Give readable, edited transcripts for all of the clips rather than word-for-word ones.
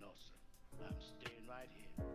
No, sir. I'm staying right here.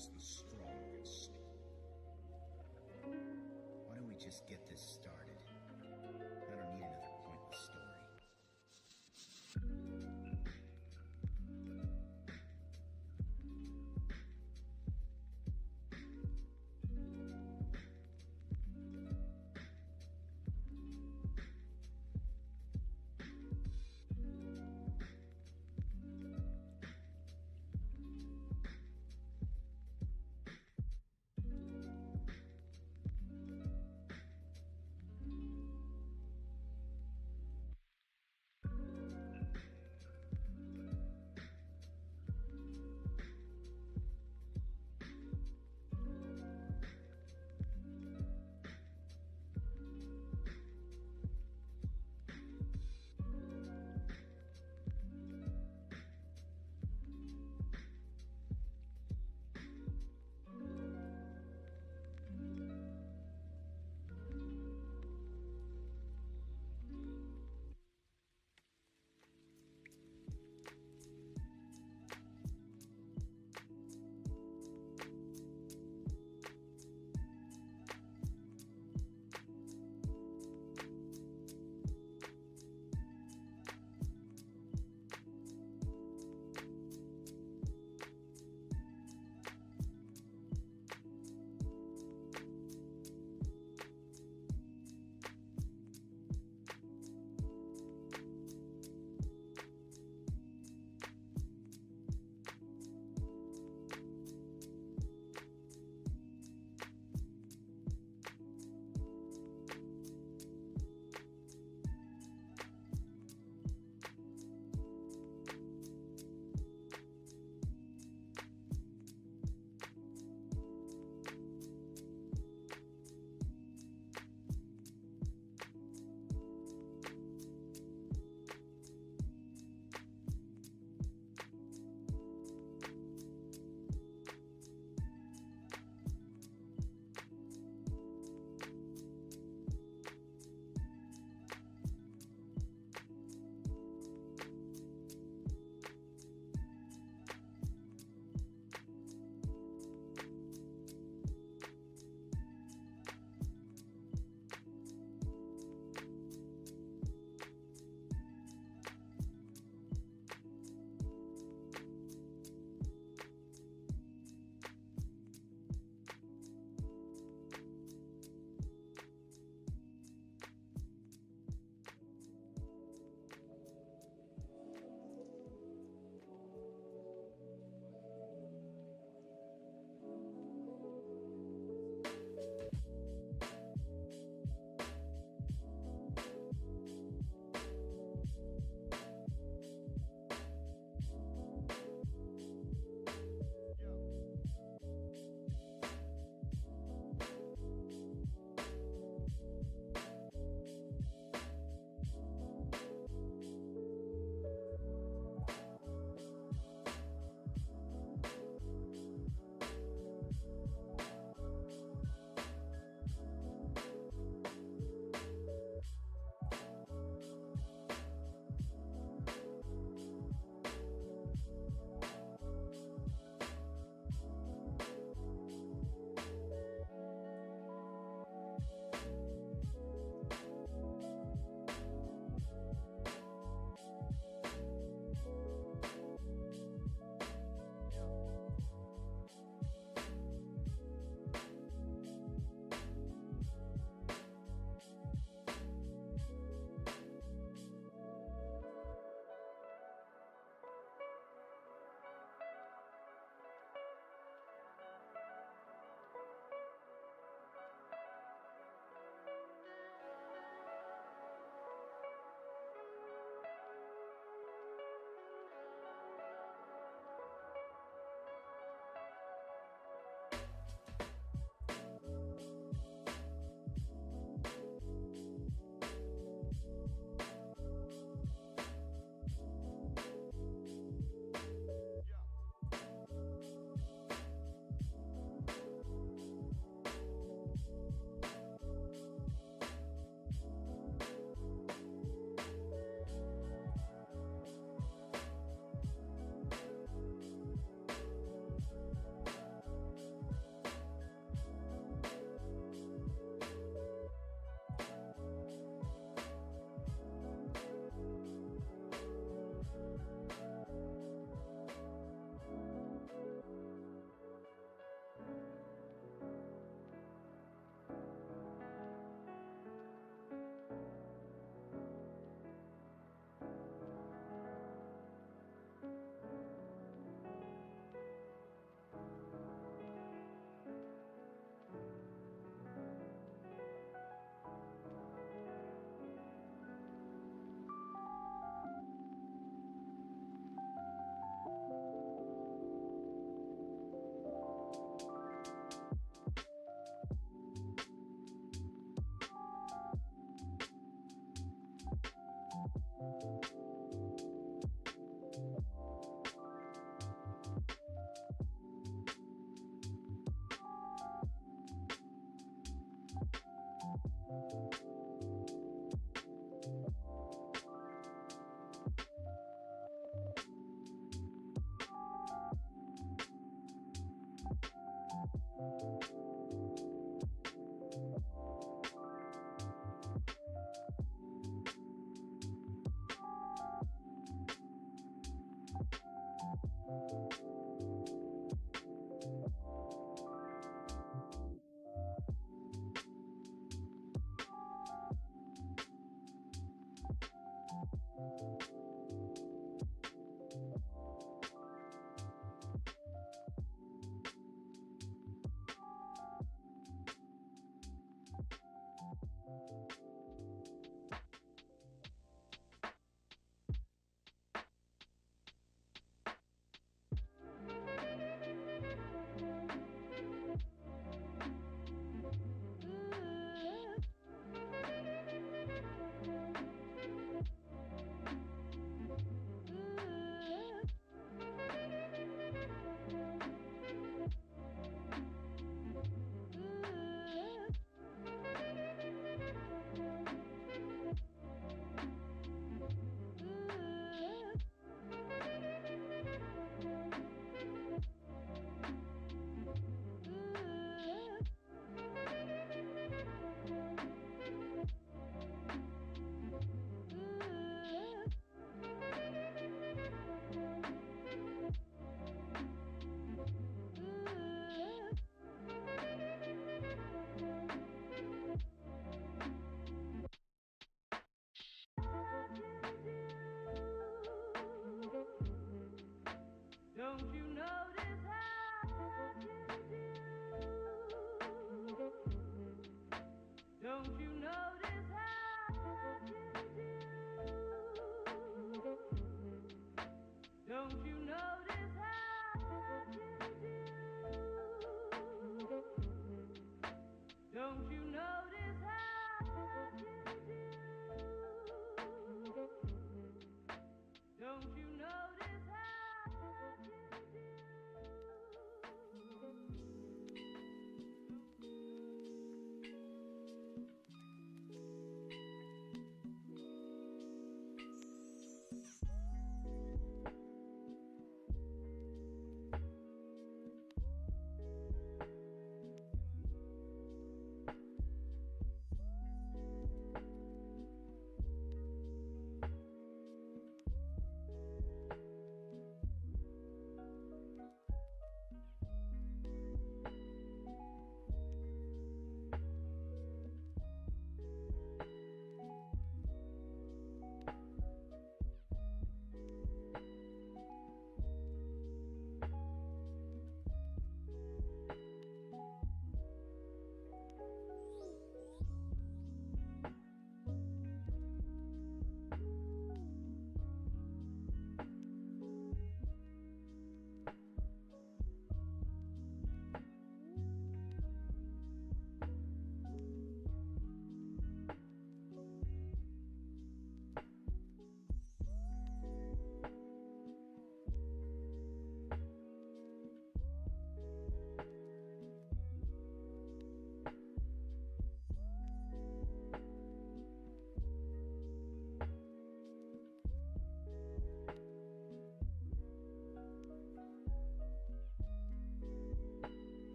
loses, the strongest. Why don't we just get this started? I don't need another pointless story.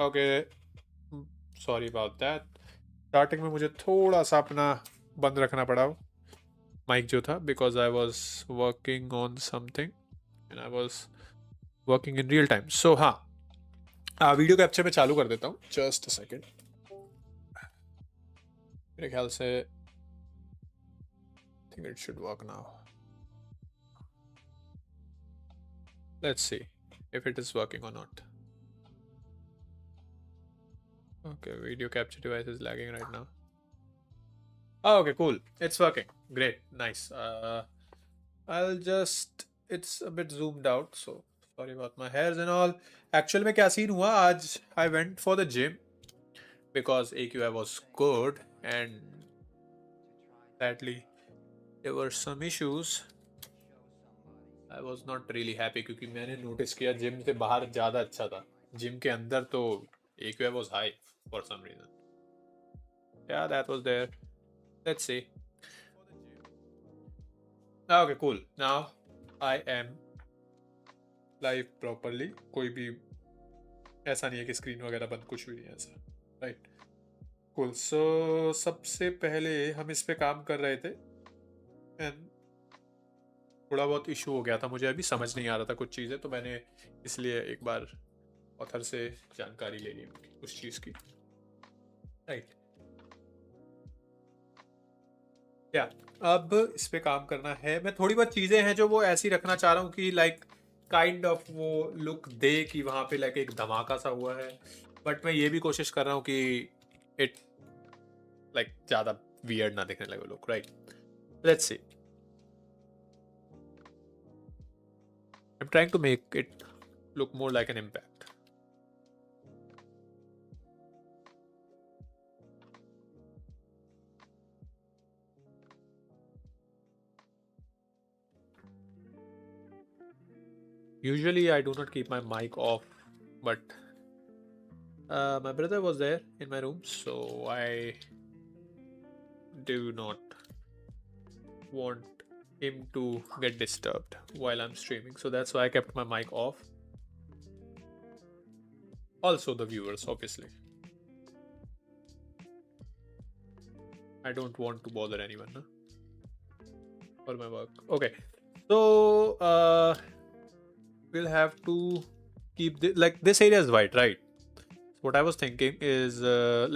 Okay, sorry about that. Starting में मुझे थोड़ा सा अपना बंद रखना पड़ा mic जो था, because I was working on something and I was working in real time. So हाँ, वीडियो कैप्चर में चालू कर देता हूँ, जस्ट अ सेकेंड। मेरे ख्याल से think it should work now. Let's see if it is working or not. Okay, video capture device is lagging right now. Oh, okay, cool. It's working. Great. Nice. I'll just... It's a bit zoomed out, so sorry about my hairs and all. Actually, में क्या scene हुआ आज? I went for the gym because AQI was good and sadly there were some issues. I was not really happy क्योंकि मैंने notice किया gym से बाहर ज़्यादा अच्छा था. Gym के अंदर तो AQI was high for some reason. Yeah, that was there. Let's see. Okay, cool. Now I am live properly. कोई भी ऐसा नहीं है कि स्क्रीन वगैरह बंद, कुछ भी नहीं है ऐसा, राइट? कूल। सो सबसे पहले हम इस पे काम कर रहे थे एंड थोड़ा बहुत इशू हो गया था, मुझे अभी समझ नहीं आ रहा था कुछ चीज़ें, तो मैंने इसलिए एक बार ऑथर से जानकारी ले ली उस चीज़ की, राइट? या अब इस पे काम करना है। मैं थोड़ी बहुत चीज़ें हैं जो वो ऐसी रखना चाह रहा हूँ कि लाइक काइंड ऑफ वो लुक दे कि वहाँ पे लाइक एक धमाका सा हुआ है, बट मैं ये भी कोशिश कर रहा हूँ कि इट लाइक ज़्यादा वियर्ड ना दिखने लगे look, right? Let's see. I'm trying to make it look more like an impact. Usually I do not keep my mic off, but my brother was there in my room, so I do not want him to get disturbed while I'm streaming, so that's why I kept my mic off. Also the viewers, obviously. I don't want to bother anyone, no? For my work. Okay, so we'll have to keep like this area is white, right? What I was thinking is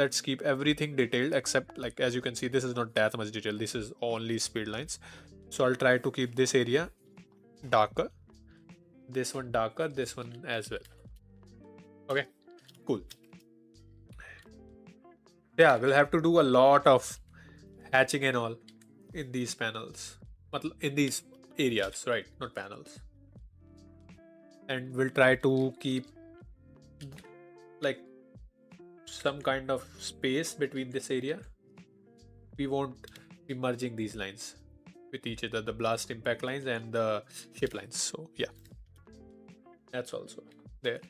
let's keep everything detailed except, like, as you can see, this is not that much detail, this is only speed lines. So I'll try to keep this area darker, this one darker, this one as well. Okay, cool. Yeah, we'll have to do a lot of hatching and all in these panels, in these areas, right? Not panels. And we'll try to keep like some kind of space between this area. We won't be merging these lines with each other, the blast impact lines and the ship lines. So yeah, that's also there.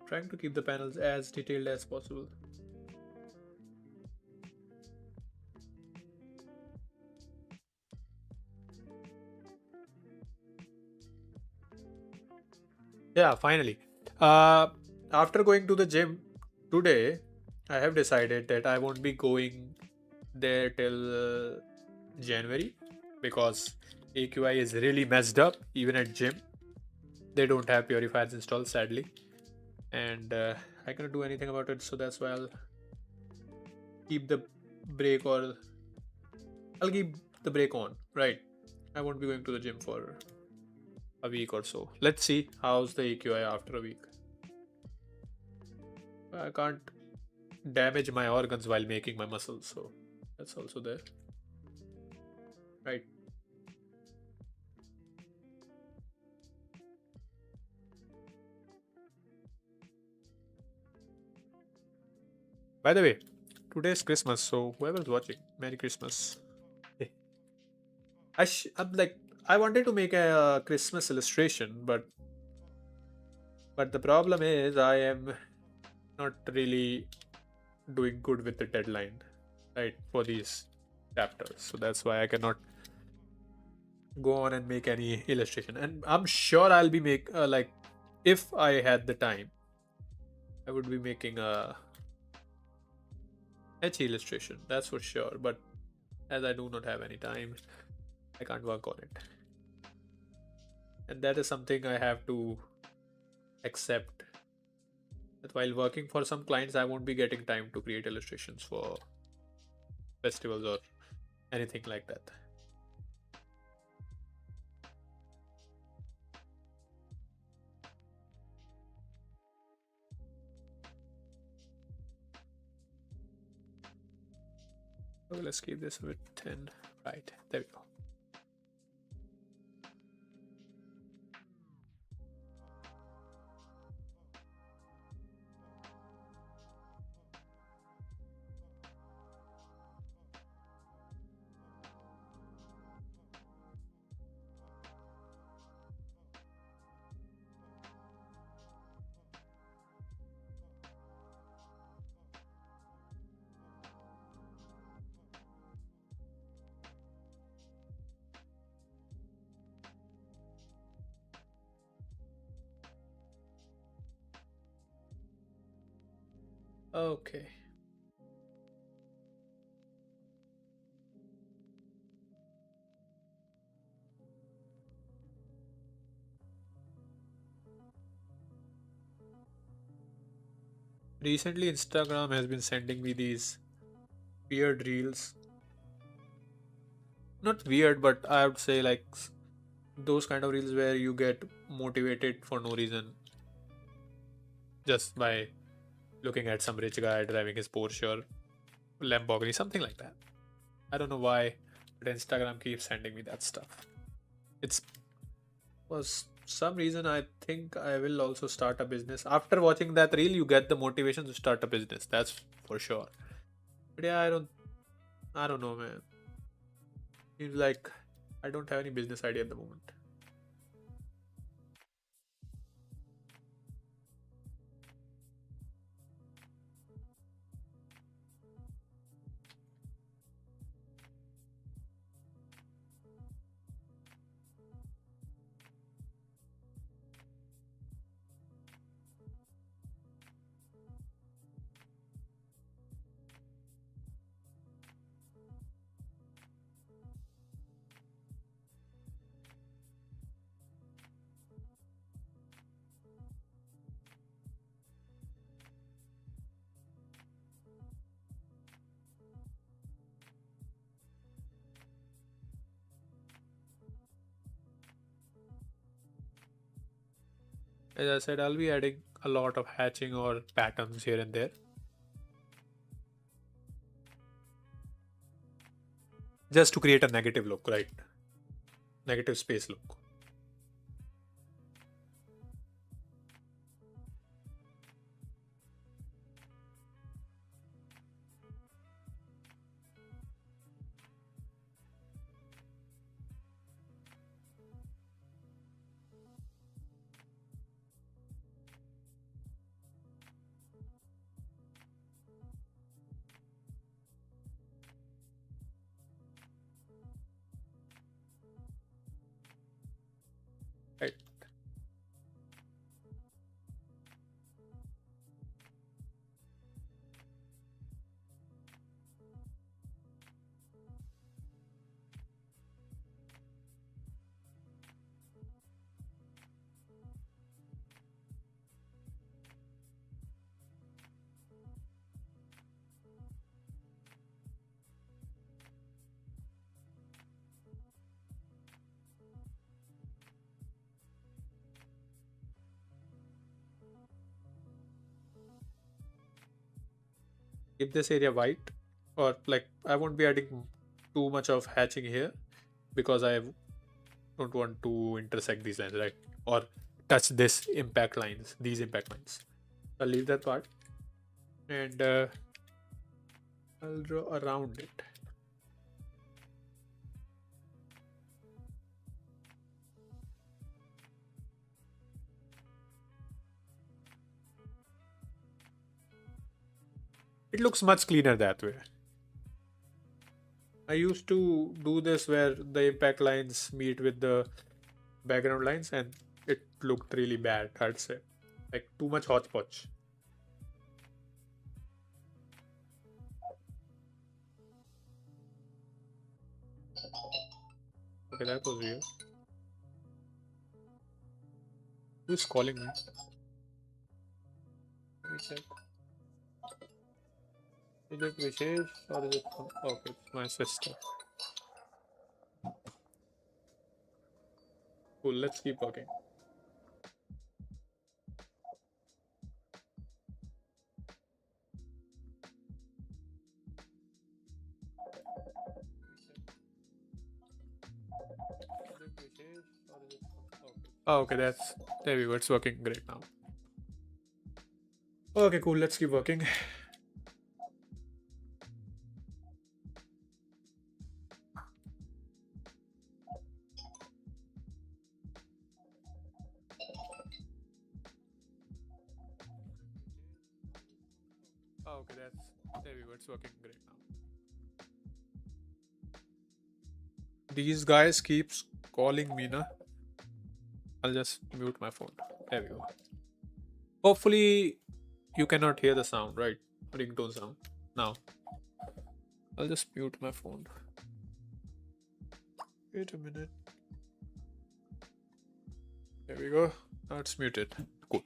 Trying to keep the panels as detailed as possible. Yeah, finally. After going to the gym today, I have decided that I won't be going there till January because AQI is really messed up. Even at gym, they don't have purifiers installed, sadly, and I cannot do anything about it. So that's why I'll keep the brake, or I'll keep the brake on. Right, I won't be going to the gym for a week or so. Let's see how's the AQI after a week. I can't damage my organs while making my muscles, so that's also there, right? By the way, today's Christmas, so whoever's watching, Merry Christmas. I'm like, I wanted to make a Christmas illustration, but the problem is I am not really doing good with the deadline, right, for these. chapters, so that's why I cannot go on and make any illustration. And I'm sure I'll be like, if I had the time, I would be making a H illustration, that's for sure. But as I do not have any time, I can't work on it, and that is something I have to accept, that while working for some clients, I won't be getting time to create illustrations for festivals or anything like that. Okay, let's keep this a bit thin. Right, there we go. Okay. Recently, Instagram has been sending me these weird reels. Not weird, but I would say like those kind of reels where you get motivated for no reason just by looking at some rich guy driving his Porsche or Lamborghini, something like that. I don't know why, but Instagram keeps sending me that stuff. It's for some reason I think I will also start a business. After watching that reel, you get the motivation to start a business. That's for sure. But yeah, I don't know, man. Seems like I don't have any business idea at the moment. As I said, I'll be adding a lot of hatching or patterns here and there. Just to create a negative look, right? Negative space look. Right. Keep this area white, or like I won't be adding too much of hatching here because I don't want to intersect these lines, right? Or touch this impact lines, these impact lines. I'll leave that part and I'll draw around it. It looks much cleaner that way. I used to do this where the impact lines meet with the background lines, and it looked really bad, I'd say. Like too much hodgepodge. Okay, that was weird. Who's calling me? Let me check. Is it Vishesh or is it okay, it's my sister. Cool, let's keep working. Oh, okay, there we go. It's working great now. Okay, cool. Let's keep working. Oh, okay, there we go. It's working great now. These guys keeps calling me, na. I'll just mute my phone. There we go. Hopefully, you cannot hear the sound, right? Ringtone sound. Now, I'll just mute my phone. Wait a minute. There we go. Now it's muted. Cool.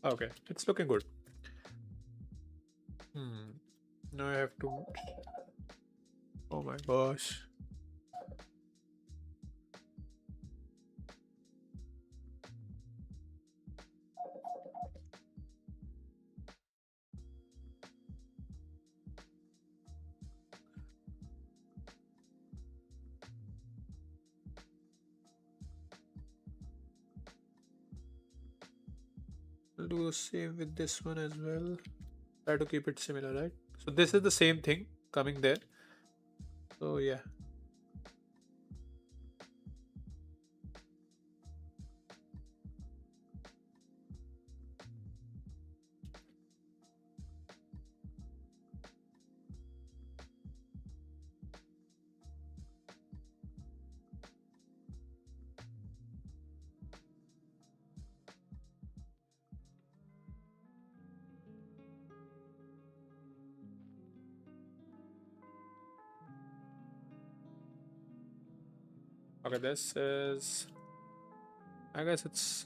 Okay, it's looking good. Now I have to. Oh my gosh. I'll do the same with this one as well. Try to keep it similar, right? So this is the same thing coming there. So yeah. Okay, this is. I guess it's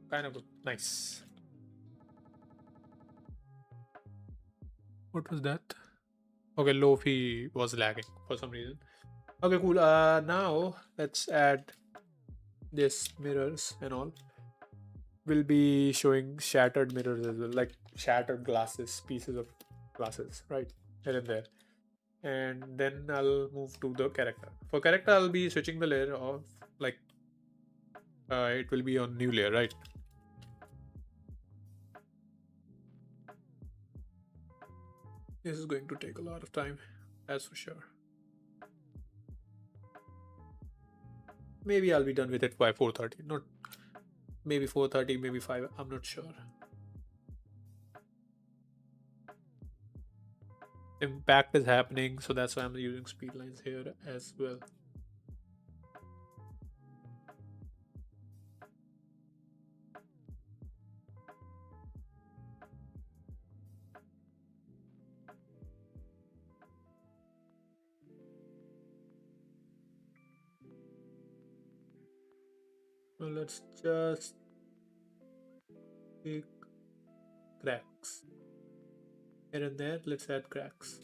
kind of nice. What was that? Okay, Lofi was lagging for some reason. Okay, cool. Now let's add this mirrors and all. We'll be showing shattered mirrors as well, like shattered glasses, pieces of glasses, right here and there. And then I'll move to the character. For character, I'll be switching the layer of like it will be on new layer, right? This is going to take a lot of time, that's for sure. Maybe I'll be done with it by 4:30. Not maybe 4:30, maybe 5. I'm not sure. Impact is happening, so that's why I'm using speed lines here as well. Well, let's just take cracks here and there. Let's add cracks.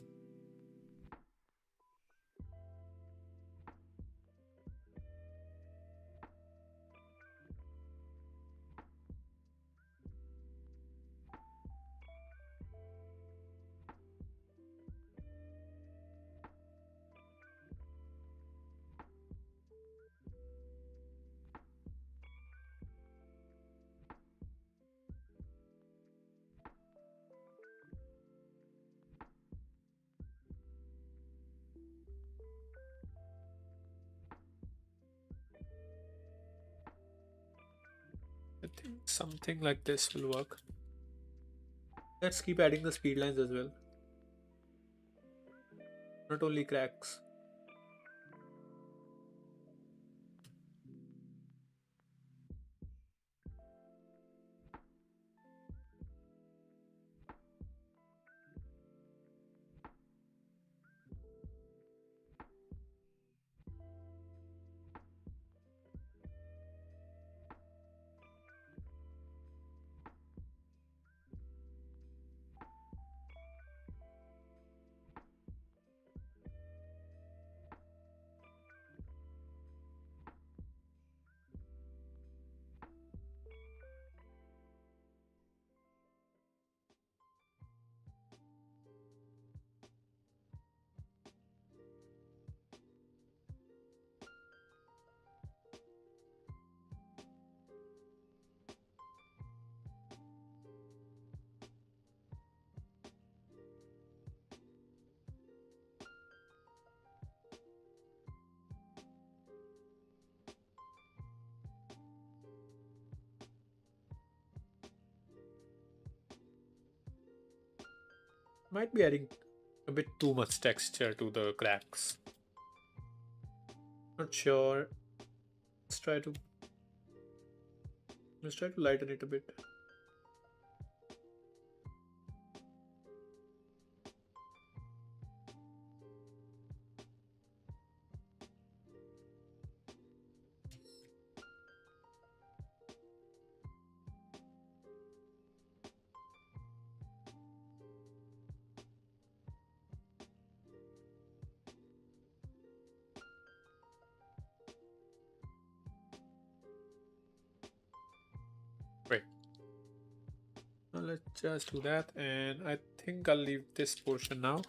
think something like this will work. Let's keep adding the speed lines as well. Not only cracks. Might be adding a bit too much texture to the cracks. Not sure. Let's try to lighten it a bit. Great. Now let's just do that, and I think I'll leave this portion now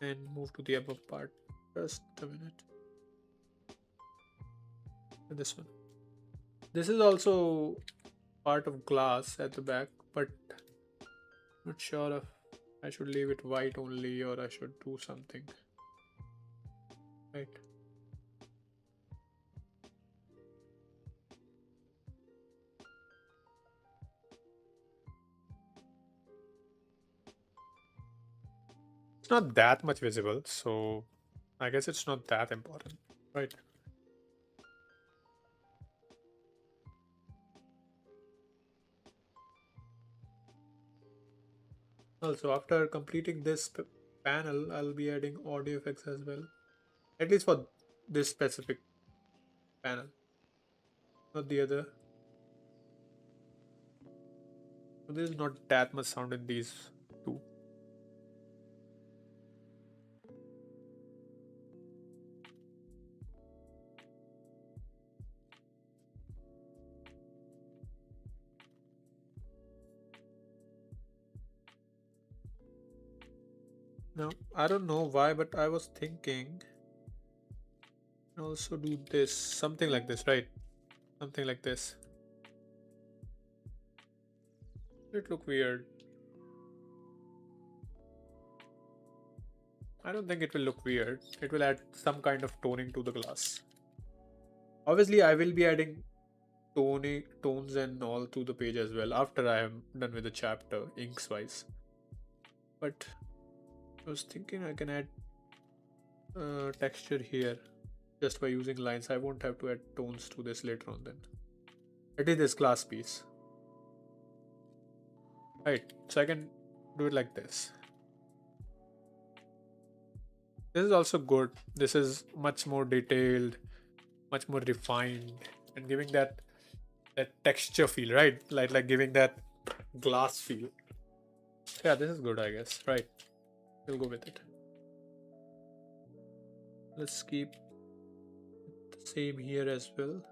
and move to the above part. Just a minute. And this one. This is also part of glass at the back, but not sure if I should leave it white only or I should do something. Right. It's not that much visible, so I guess it's not that important, right? Also, after completing this panel, I'll be adding audio effects as well. At least for this specific panel, not the other. So there's not that much sound in these two. Now, I don't know why, but I was thinking also do this, something like this, right? Something like this. It look weird. I don't think it will look weird. It will add some kind of toning to the glass. Obviously, I will be adding tones and all to the page as well after I am done with the chapter inks wise. But I was thinking I can add texture here just by using lines. I won't have to add tones to this later on then. It is this glass piece. Right, so I can do it like this. This is also good. This is much more detailed, much more refined, and giving that texture feel, right? Like giving that glass feel. Yeah, this is good, I guess. Right, we'll go with it. Let's keep the same here as well.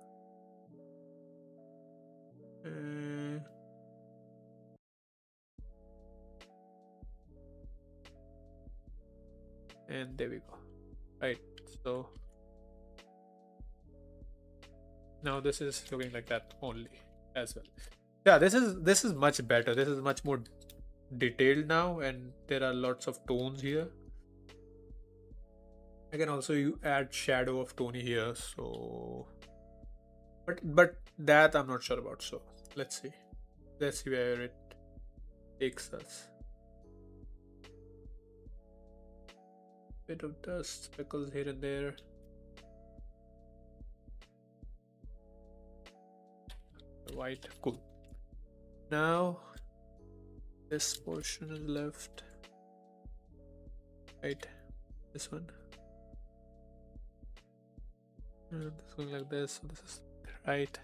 And there we go. Right, so now this is looking like that only as well. Yeah, this is much better. This is much more detailed now, and there are lots of tones here. I can also add shadow of Tony here, so But that I'm not sure about. So let's see. Let's see where it takes us. Bit of dust, speckles here and there. White, cool. Now this portion is left. Right, this one. And this going like this. So this is right.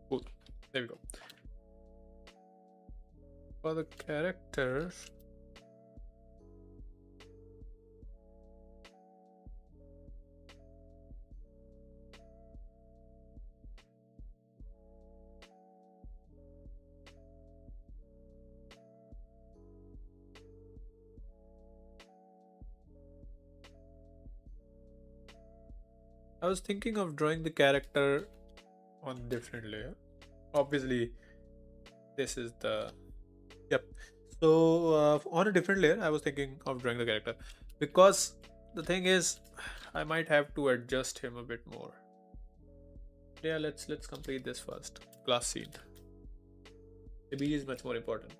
Cool. There we go. For the character, I was thinking of drawing the character on different layer. Obviously, this is the So on a different layer, I was thinking of drawing the character because the thing is, I might have to adjust him a bit more. Yeah, let's complete this first. Glass scene. The B is much more important.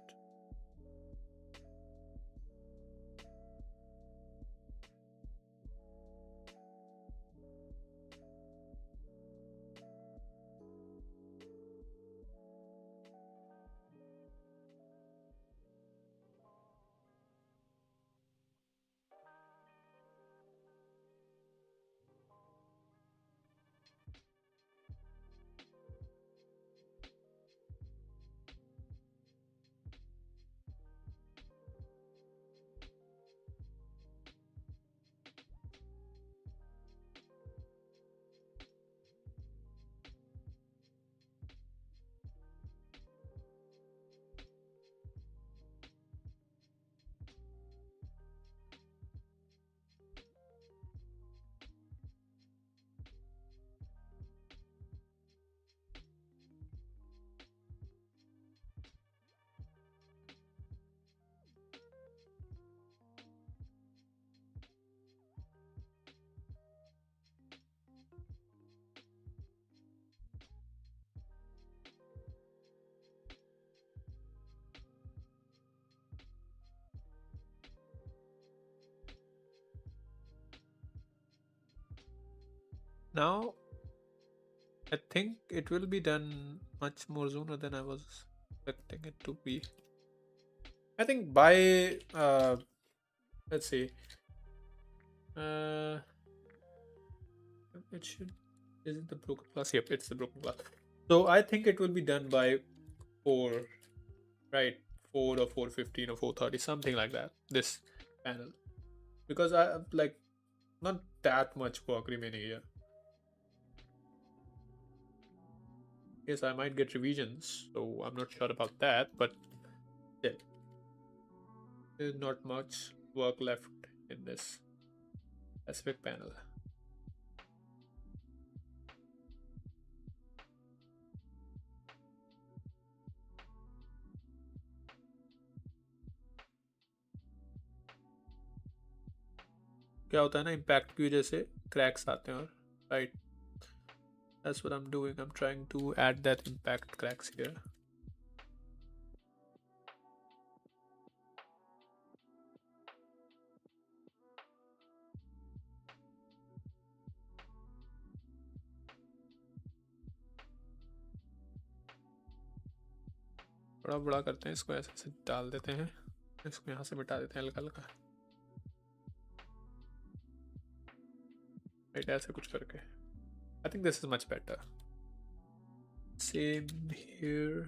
Now, I think it will be done much more sooner than I was expecting it to be. I think by let's see, it should. Is it the broken glass? Yep, it's the broken glass. So I think it will be done by 4, right? 4 or 4:15 or 4:30, something like that. This panel, because I like not that much work remaining here. Yes, I might get revisions, so I'm not sure about that, but still, there's not much work left in this specific panel. क्या होता है ना, impact की वजह से cracks आते हैं, और right, that's what I'm doing. I'm trying to add that impact cracks here. बड़ा बड़ा करते हैं इसको, ऐसे ऐसे डाल देते हैं, इसको यहाँ से मिटा देते हैं हल्का हल्का, राइट, ऐसे कुछ करके. I think this is much better. Same here.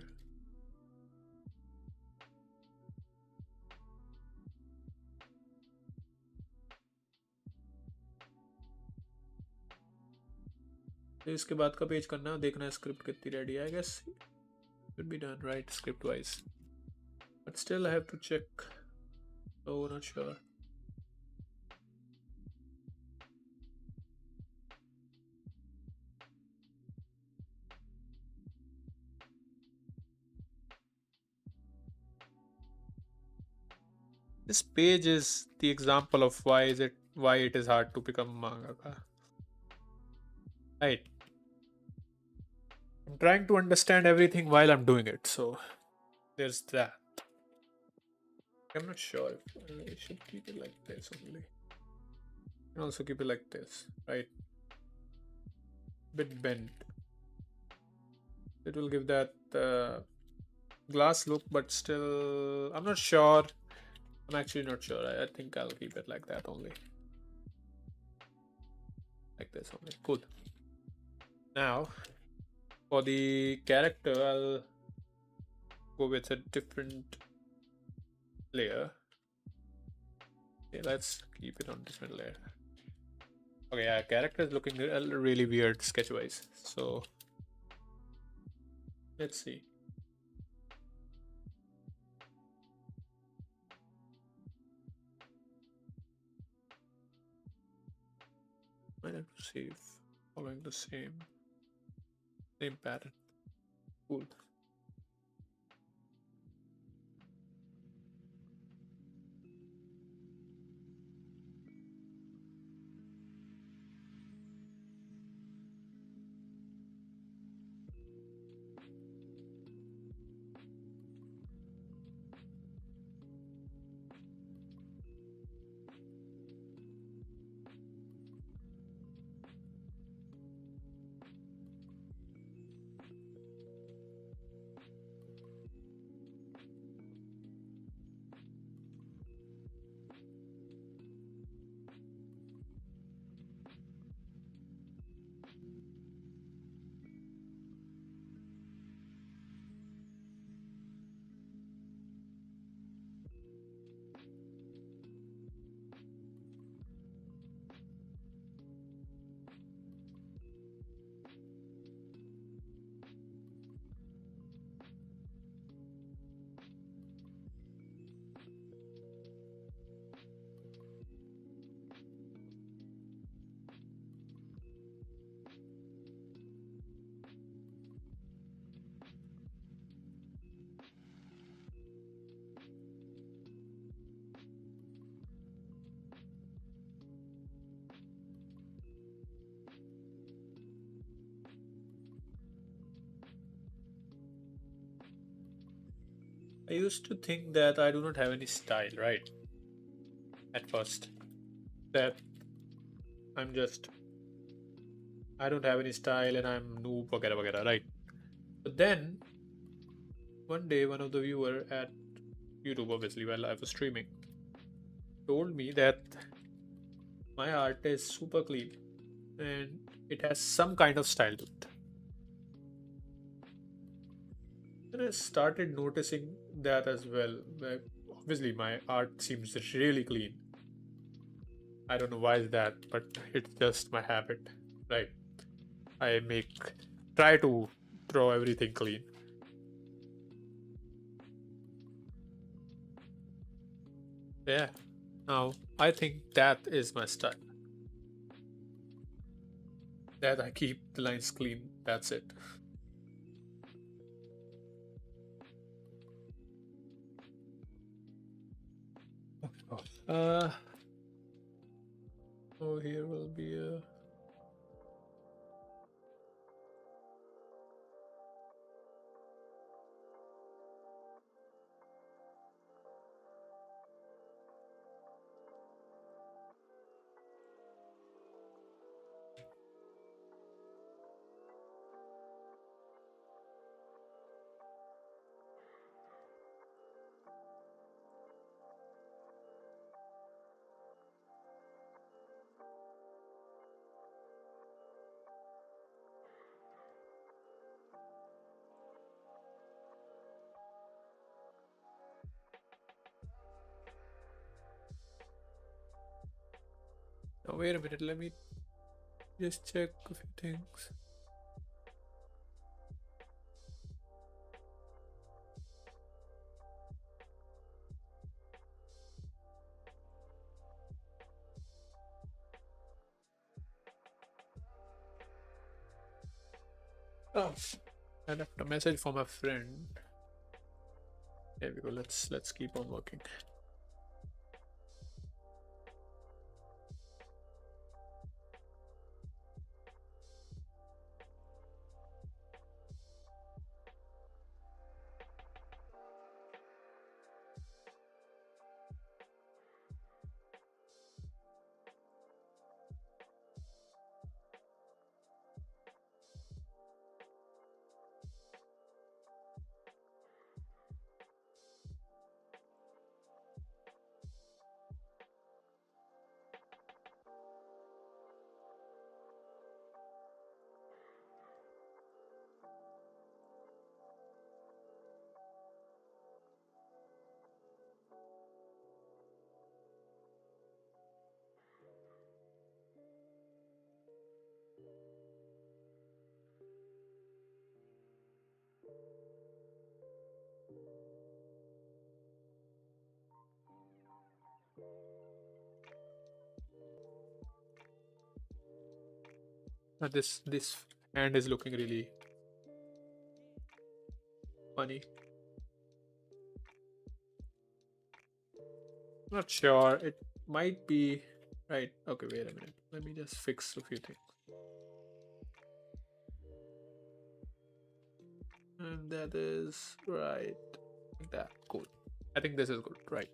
तो इसके बाद का पेज करना है, देखना है स्क्रिप्ट कितनी रेडी है. I guess should be done, right, script wise, but still I have to check, so not sure. This page is the example of why it is hard to become a mangaka. Right. I'm trying to understand everything while I'm doing it, so there's that. I'm not sure if I should keep it like this only. You can also keep it like this, right? Bit bent. It will give that glass look, but still, I'm not sure. I'm actually not sure. I think I'll keep it like that only. Like this only. Cool. Now, for the character, I'll go with a different layer. Okay, let's keep it on different layer. Okay, yeah, character is looking really weird sketch-wise. So, let's see. I have to save following the same pattern. Cool. I used to think that I do not have any style, right? At first. That I don't have any style and I'm noob, wagera, right? But then, one day, one of the viewer at YouTube, obviously, while I was streaming, told me that my art is super clean and it has some kind of style to it. And I started noticing that as well. Like, obviously, my art seems really clean. I don't know why is that, but it's just my habit, right? I try to throw everything clean. Yeah. Now I think that is my style. That I keep the lines clean. That's it. Uh oh, here will be a. Now wait a minute. Let me just check a few things. Oh, I left a message for my friend. There we go. Let's keep on working. This hand is looking really funny. Not sure. It might be right. Okay, wait a minute. Let me just fix a few things. And that is right. Like that. Cool. I think this is good. Right.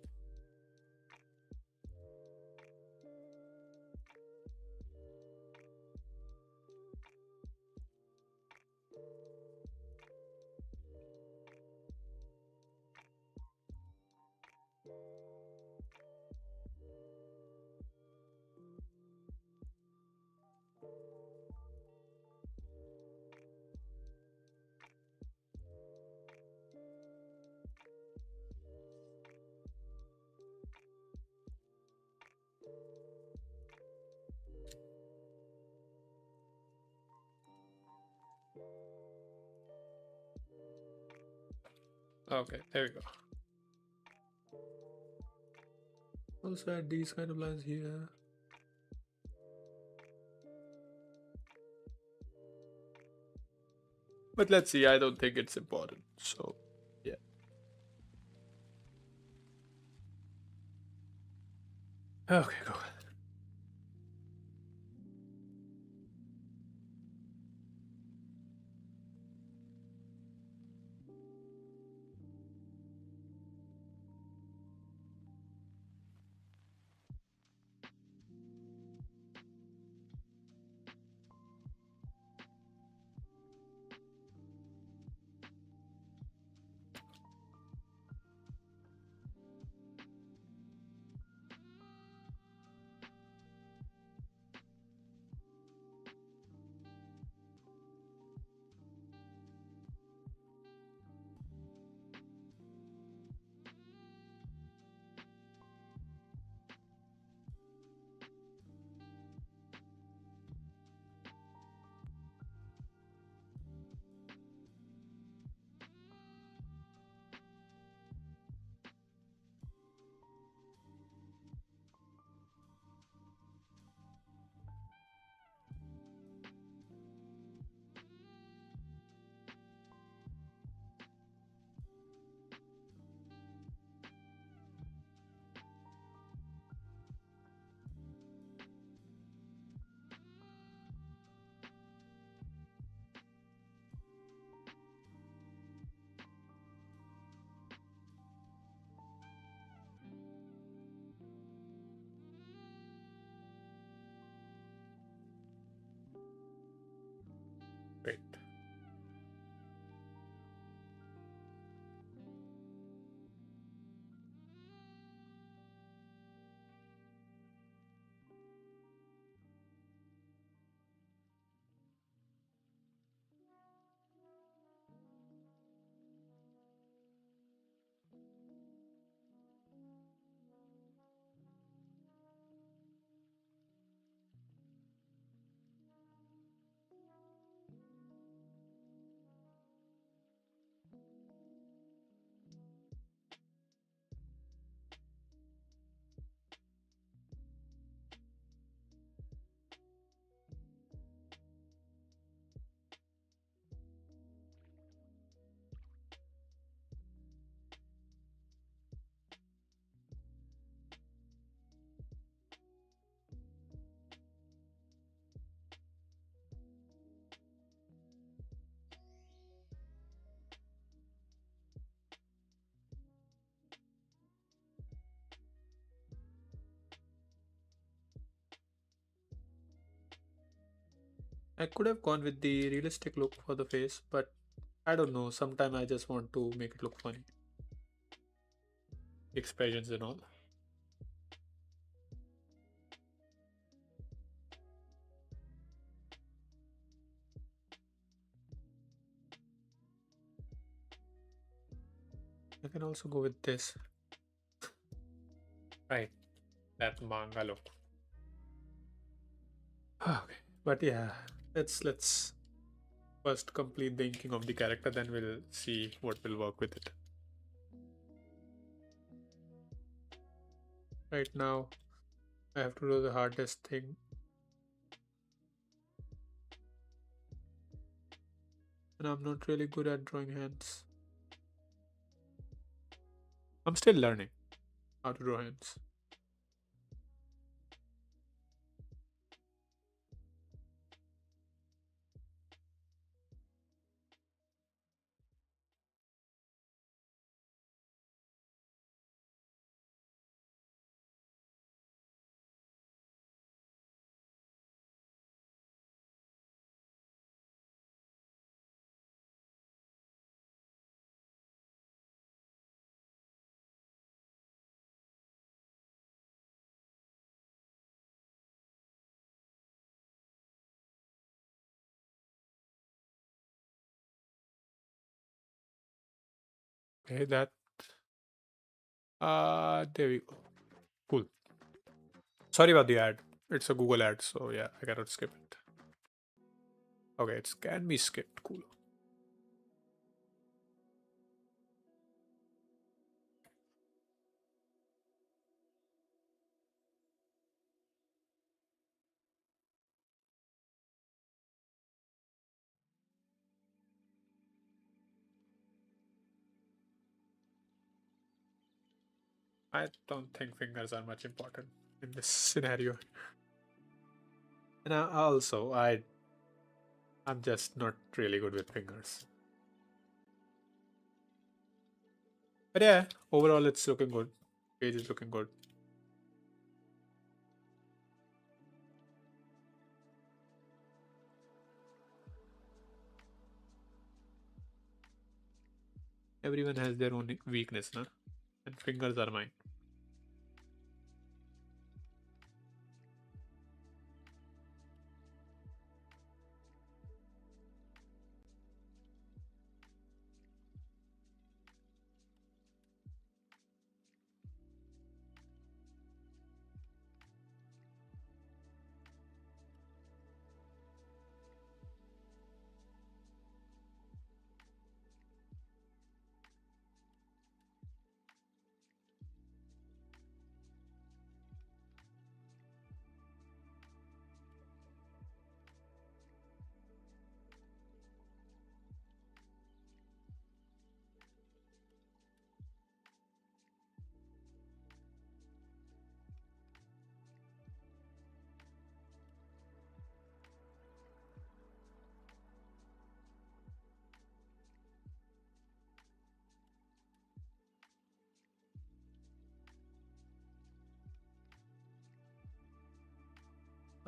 Okay, there we go. Also add these kind of lines here. But let's see, I don't think it's important. So, yeah. Okay, go. Great. I could have gone with the realistic look for the face, but I don't know. Sometimes I just want to make it look funny. Expressions and all. I can also go with this. Right. That manga look. Okay. But yeah, let's first complete the inking of the character, then we'll see what will work with it. Right now, I have to do the hardest thing. and I'm not really good at drawing hands. I'm still learning how to draw hands. Okay, that there we go. Cool. Sorry about the ad. It's a Google ad, so yeah, I cannot skip it. Okay, it can be skipped. Cool. I don't think fingers are much important in this scenario. And I'm just not really good with fingers. But yeah, overall it's looking good. Page is looking good. Everyone has their own weakness, na? And fingers are mine.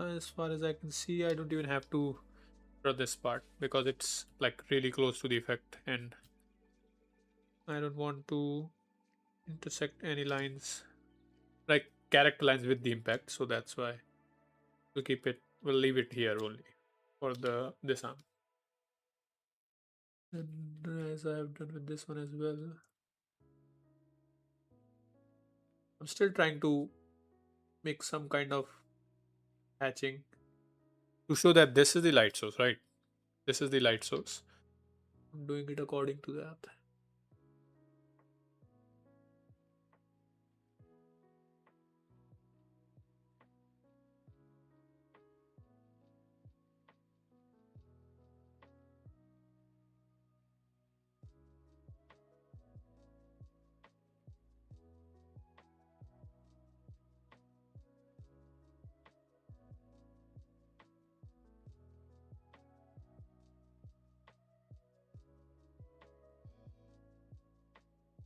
As far as I can see, I don't even have to draw this part because it's like really close to the effect, and I don't want to intersect any lines, like character lines with the impact, so that's why we'll leave it here only for this arm. And as I have done with this one as well, I'm still trying to make some kind of hatching to show that this is the light source, right? This is the light source. I'm doing it according to that.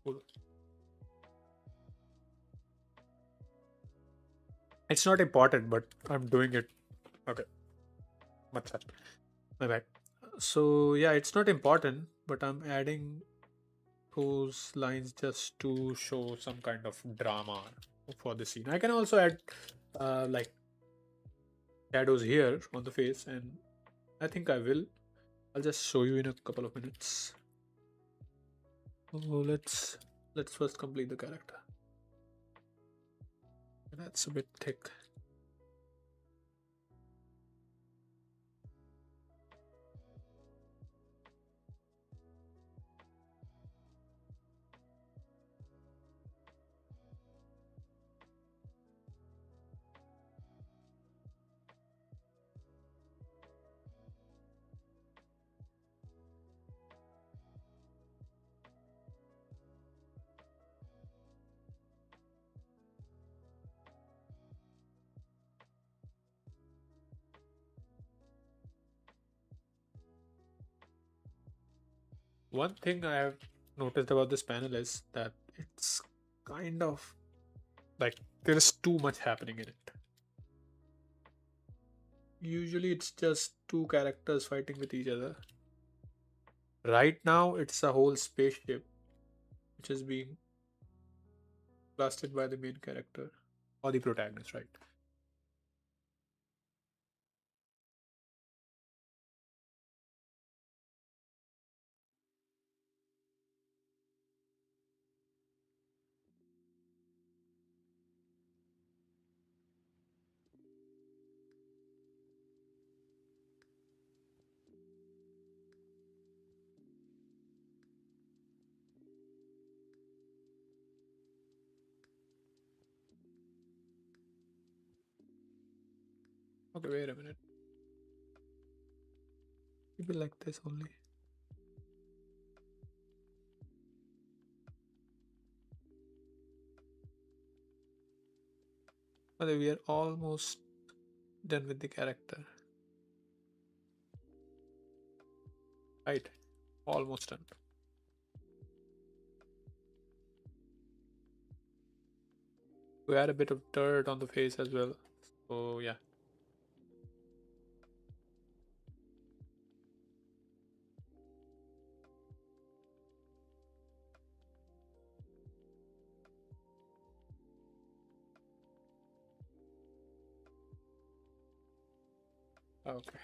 Cool. It's not important, but I'm doing it. Okay, what's that? My bad. So yeah, it's not important, but I'm adding those lines just to show some kind of drama for the scene. I can also add like shadows here on the face, and I think I will. I'll just show you in a couple of minutes. So let's first complete the character. That's a bit thick. One thing I have noticed about this panel is that it's kind of like there is too much happening in it. Usually it's just two characters fighting with each other. Right now it's a whole spaceship which is being blasted by the main character or the protagonist, right? Okay, wait a minute. People like this only. Okay, we are almost done with the character. Right, almost done. We had a bit of dirt on the face as well. So yeah. Okay.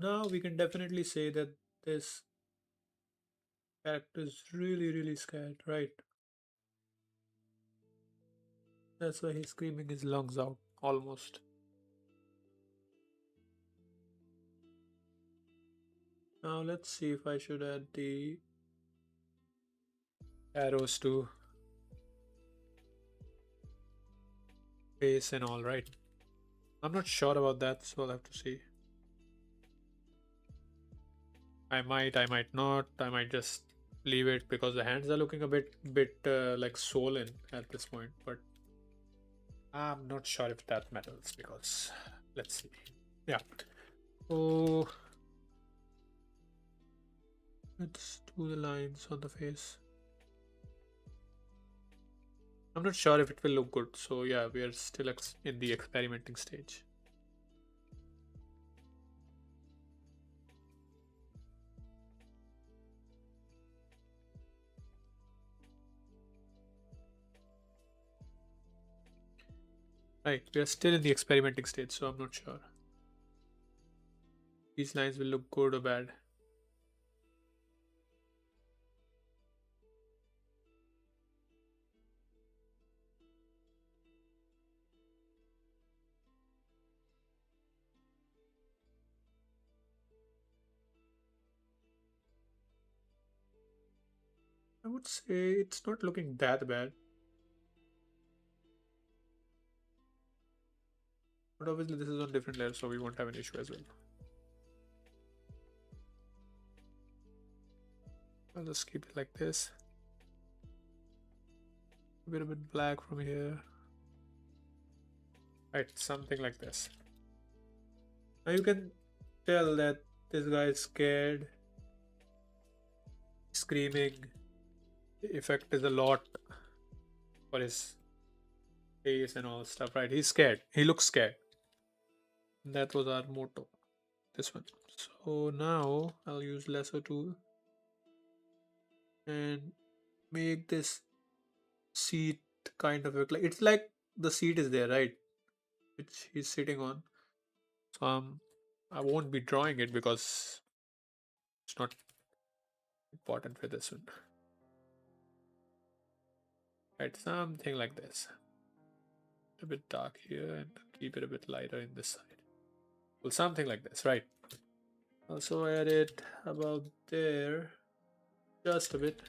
Now we can definitely say that this character is really scared, right? That's why he's screaming his lungs out almost. Now let's see if I should add the arrows to face and all, right? I'm not sure about that, so I'll have to see. I might not. I might just leave it because the hands are looking a bit like swollen at this point. But I'm not sure if that matters because let's see. Yeah. So let's do the lines on the face. I'm not sure if it will look good. So yeah, we are still in the experimenting stage. Right, we are still in the experimenting stage, so I'm not sure. These lines will look good or bad. I would say it's not looking that bad. But obviously this is on different layers, so we won't have an issue as well. I'll just keep it like this. A bit black from here. Right, something like this. Now you can tell that this guy is scared, screaming. The effect is a lot for his face and all stuff, right? He's scared. He looks scared. That was our motto. This one. So now I'll use lesser tool and make this seat kind of look like it's like the seat is there, right? Which he's sitting on. So I won't be drawing it because it's not important for this one. Right, something like this. A bit dark here and keep it a bit lighter in this side. Well, something like this, right? Also add it about there, just a bit.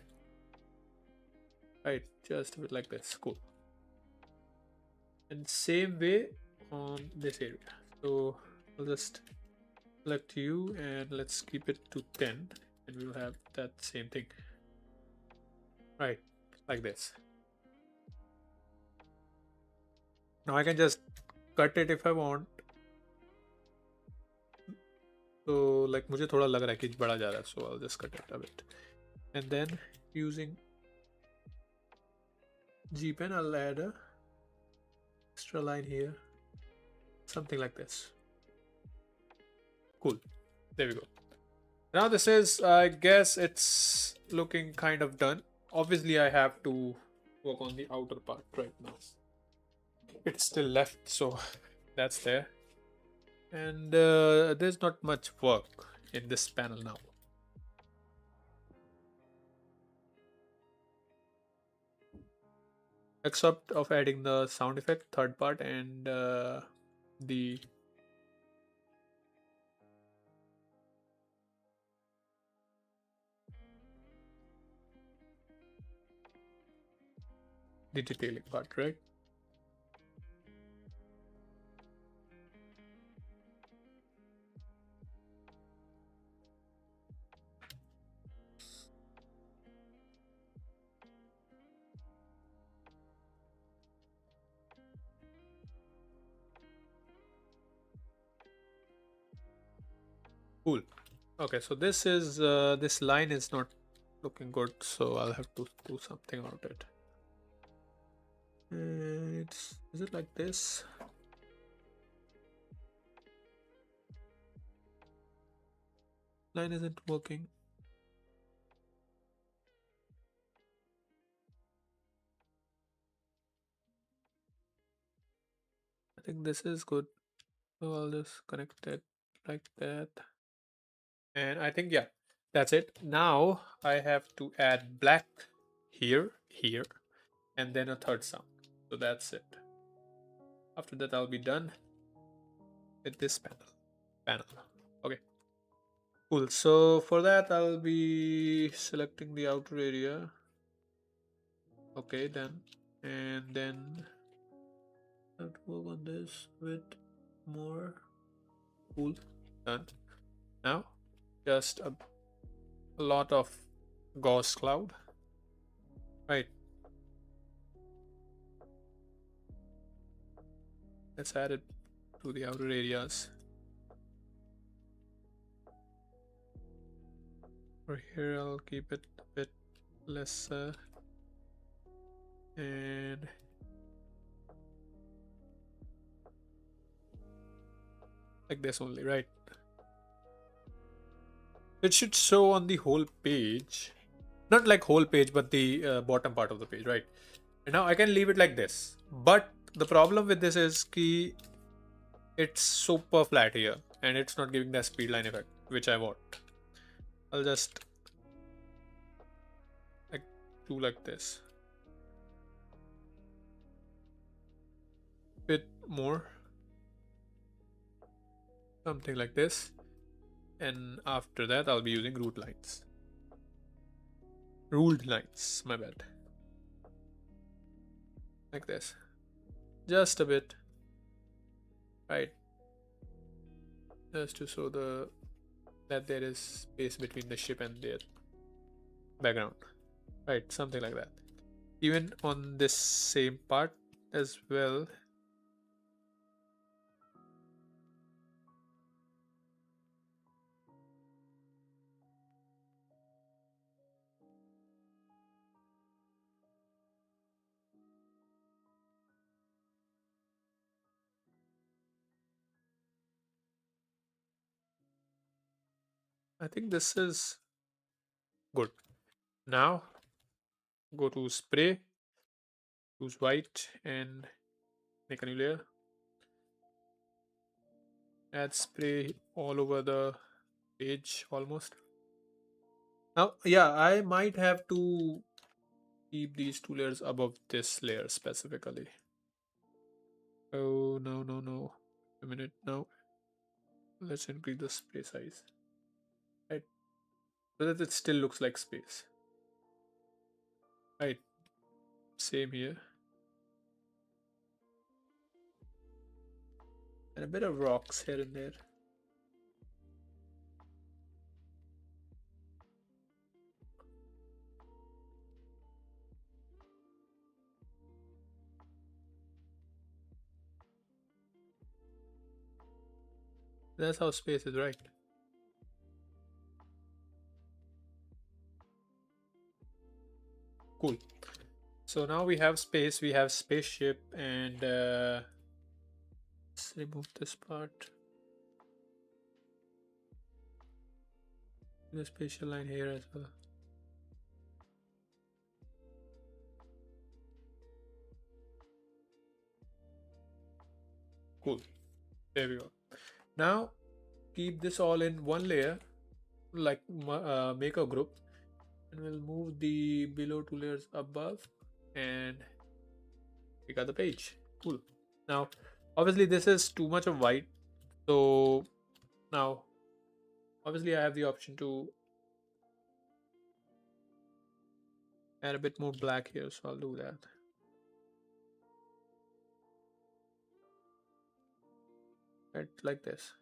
Right, just a bit like this. Cool. And same way on this area. So I'll just select you and let's keep it to 10 and we'll have that same thing. Right, like this. Now I can just cut it if I want. So like मुझे थोड़ा लग रहा है कि बड़ा जा रहा है, so I'll just cut it a bit. And then using G pen, I'll add a extra line here, something like this. Cool. There we go. Now this is, I guess it's looking kind of done. Obviously I have to work on the outer part right now. It's still left, so that's there. And there's not much work in this panel now. Except of adding the sound effect, third part, and the detailing part, right? Cool. Okay, so this is this line is not looking good, so I'll have to do something about it. Is it like this? Line isn't working. I think this is good. So I'll just connect it like that. And I think, yeah, that's it. Now I have to add black here, here, and then a third sound. So that's it. After that, I'll be done with this panel. Okay, cool. So for that, I'll be selecting the outer area. Okay, then, and then I have to work on this with more. Cool, done. Now, just a lot of gauze cloud, right? Let's add it to the outer areas. For here, I'll keep it a bit lesser. And like this only, right? It should show on the whole page. Not like whole page, but the bottom part of the page, right? And now I can leave it like this. But the problem with this is that it's super flat here and it's not giving the speed line effect, which I want. I'll just like do like this. Bit more. Something like this. And after that, I'll be using ruled lines. Ruled lines, my bad. Like this. Just a bit. Right. Just to show that there is space between the ship and their background. Right, something like that. Even on this same part as well. I think this is good. Now go to spray, choose white, and make a new layer. Add spray all over the page almost. Now, yeah, I might have to keep these two layers above this layer specifically. Oh, no, no, no. A minute now. Let's increase the spray size. Right. So that it still looks like space. Right. Same here. And a bit of rocks here and there. That's how space is, right? Cool. So now we have space, we have spaceship, and let's remove this part. The spatial line here as well. Cool. There we go. Now keep this all in one layer, like make a group, and we'll move the below two layers above and we got the page. Cool. Now obviously this is too much of white, so now obviously I have the option to add a bit more black here, so I'll do that. Right, like this.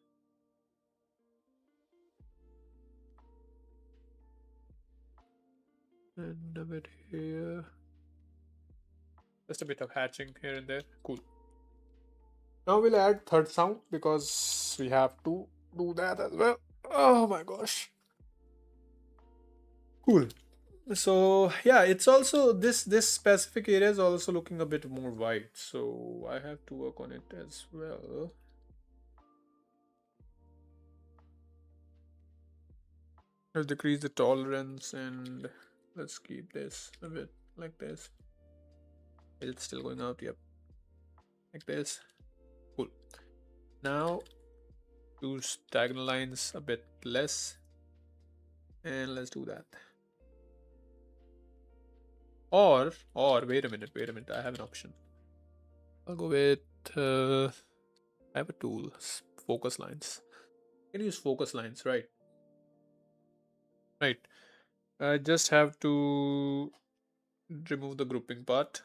And a bit here. Just a bit of hatching here and there. Cool. Now we'll add third sound because we have to do that as well. Oh my gosh. Cool. So yeah, it's also this specific area is also looking a bit more white, so I have to work on it as well. Let's decrease the tolerance and let's keep this a bit like this. It's still going out, yep. Like this. Cool. Now use diagonal lines a bit less. And let's do that. Or wait a minute, I have an option. I'll go with I have a tool, focus lines. You can use focus lines, right? Right. I just have to remove the grouping part.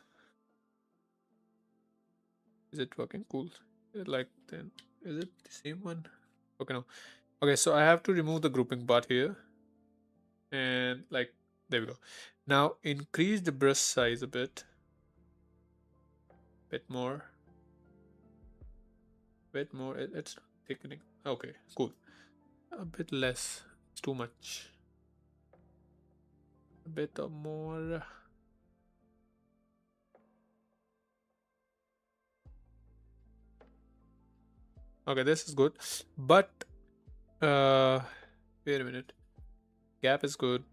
Is it working? Cool. Like then is it the same one? Okay, no. Okay, so I have to remove the grouping part here. And like there we go. Now increase the brush size a bit. Bit more. Bit more. It's not thickening. Okay, cool. A bit less. It's too much. A bit of more. Okay, this is good. But wait a minute. Gap is good.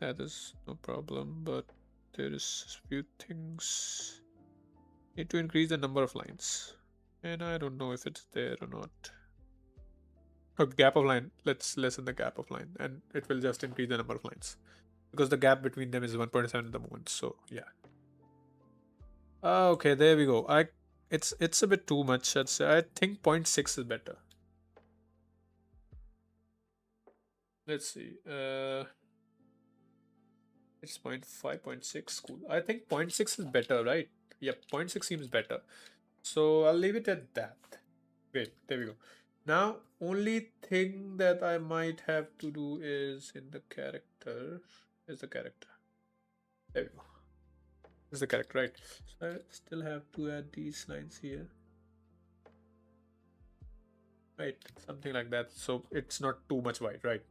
That is no problem. But there is a few things. Need to increase the number of lines. And I don't know if it's there or not. Okay, gap of line. Let's lessen the gap of line. And it will just increase the number of lines. Because the gap between them is 1.7 at the moment. So yeah. Okay, there we go. It's a bit too much. I think 0.6 is better. Let's see. It's 0.5, 0.6. Cool. I think 0.6 is better, right? Yep, 0.6 seems better. So I'll leave it at that. Wait, there we go. Now, only thing that I might have to do is in the character. Is the character. There we go. This is the character, right? So I still have to add these lines here. Right, something like that. So it's not too much white, right?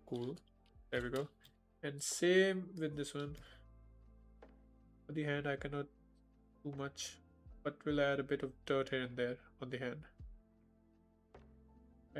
Cool. There we go. And same with this one. On the hand, I cannot do much, but we'll add a bit of dirt here and there on the hand.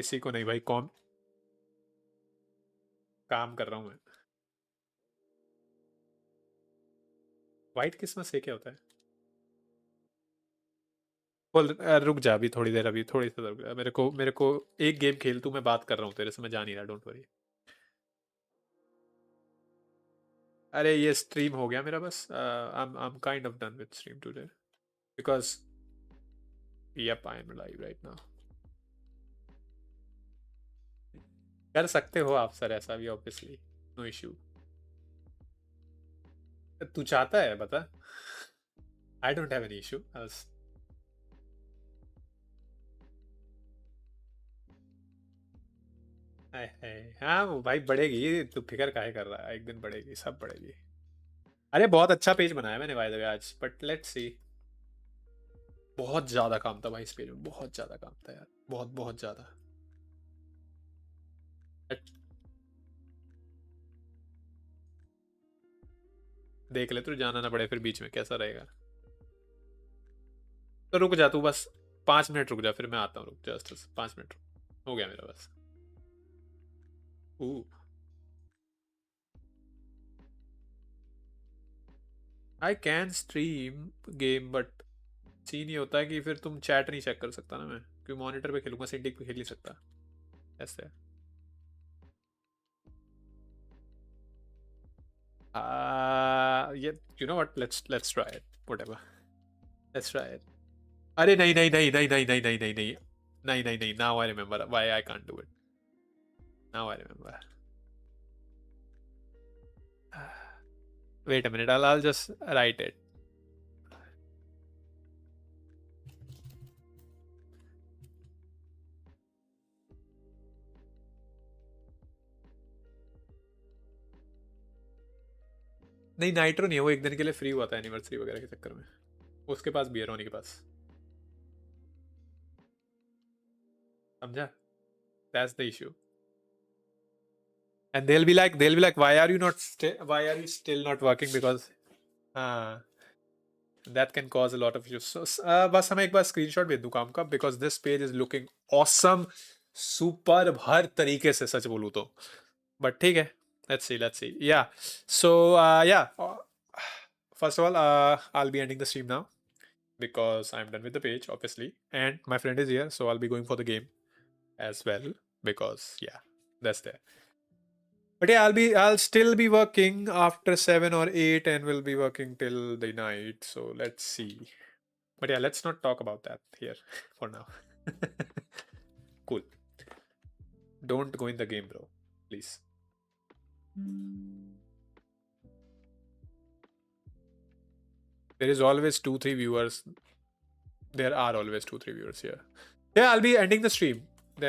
किसी को नहीं भाई, काम कर रहा हूँ मैं। White Christmas ये क्या होता है? बोल रुक जा अभी थोड़ी देर, अभी थोड़ी सी रुक जा, मेरे को एक गेम खेल तू, मैं बात कर रहा हूँ तेरे से, मैं जा नहीं रहा, डोंट वरी। अरे ये स्ट्रीम हो गया मेरा बस, I'm kind of done with stream today because yep I am live right now. कर सकते हो आप सर ऐसा भी, ऑब्वियसली नो इशू। तू चाहता है बता, I don't have any issue. हाँ वो भाई बढ़ेगी, तू फिक्र काहे कर रहा है, एक दिन बढ़ेगी, सब बढ़ेगी। अरे बहुत अच्छा पेज बनाया मैंने बाय द वे आज, बट लेट्स सी। बहुत ज्यादा काम था भाई इस पेज में, बहुत ज्यादा काम था यार, बहुत बहुत ज्यादा। देख ले तू, जाना ना पड़े फिर बीच में, कैसा रहेगा? तो रुक जा तू बस 5 मिनट रुक जा, फिर मैं आता हूँ, रुक जस्ट 5 मिनट हो गया मेरा बस। I can stream game, but scene ये होता है कि फिर तुम चैट नहीं चेक कर सकता ना मैं, क्योंकि मॉनिटर पे खेलूंगा, सिंटिक पे खेल नहीं सकता ऐसे। ये you know what, let's try it, whatever, let's try it. अरे नहीं नहीं नहीं नहीं नहीं नहीं नहीं नहीं नहीं नहीं नहीं नहीं, now I remember why I can't do it, now I remember. Wait a minute, I'll just write it. नहीं नाइट्रो नहीं है, वो एक दिन के लिए फ्री हुआ था एनिवर्सरी वगैरह के चक्कर में, उसके पास भी है, रोनी के पास, समझा? That's the issue. And they'll be like, why are you still not working? Because that can cause a lot of issues. So बस हमें एक बार स्क्रीनशॉट भेज दूँ काम का, because this page is looking awesome, super हर तरीके से, सच बोलूँ तो। But ठीक है, let's see. Yeah. So yeah. First of all, I'll be ending the stream now because I'm done with the page, obviously, and my friend is here, so I'll be going for the game as well because yeah, that's there. But yeah, I'll still be working after 7 or 8 and will be working till the night. So let's see. But yeah, let's not talk about that here for now. Cool. Don't go in the game, bro. Please. There is always 2-3 viewers. There are always 2-3 viewers here. Yeah, I'll be ending the stream.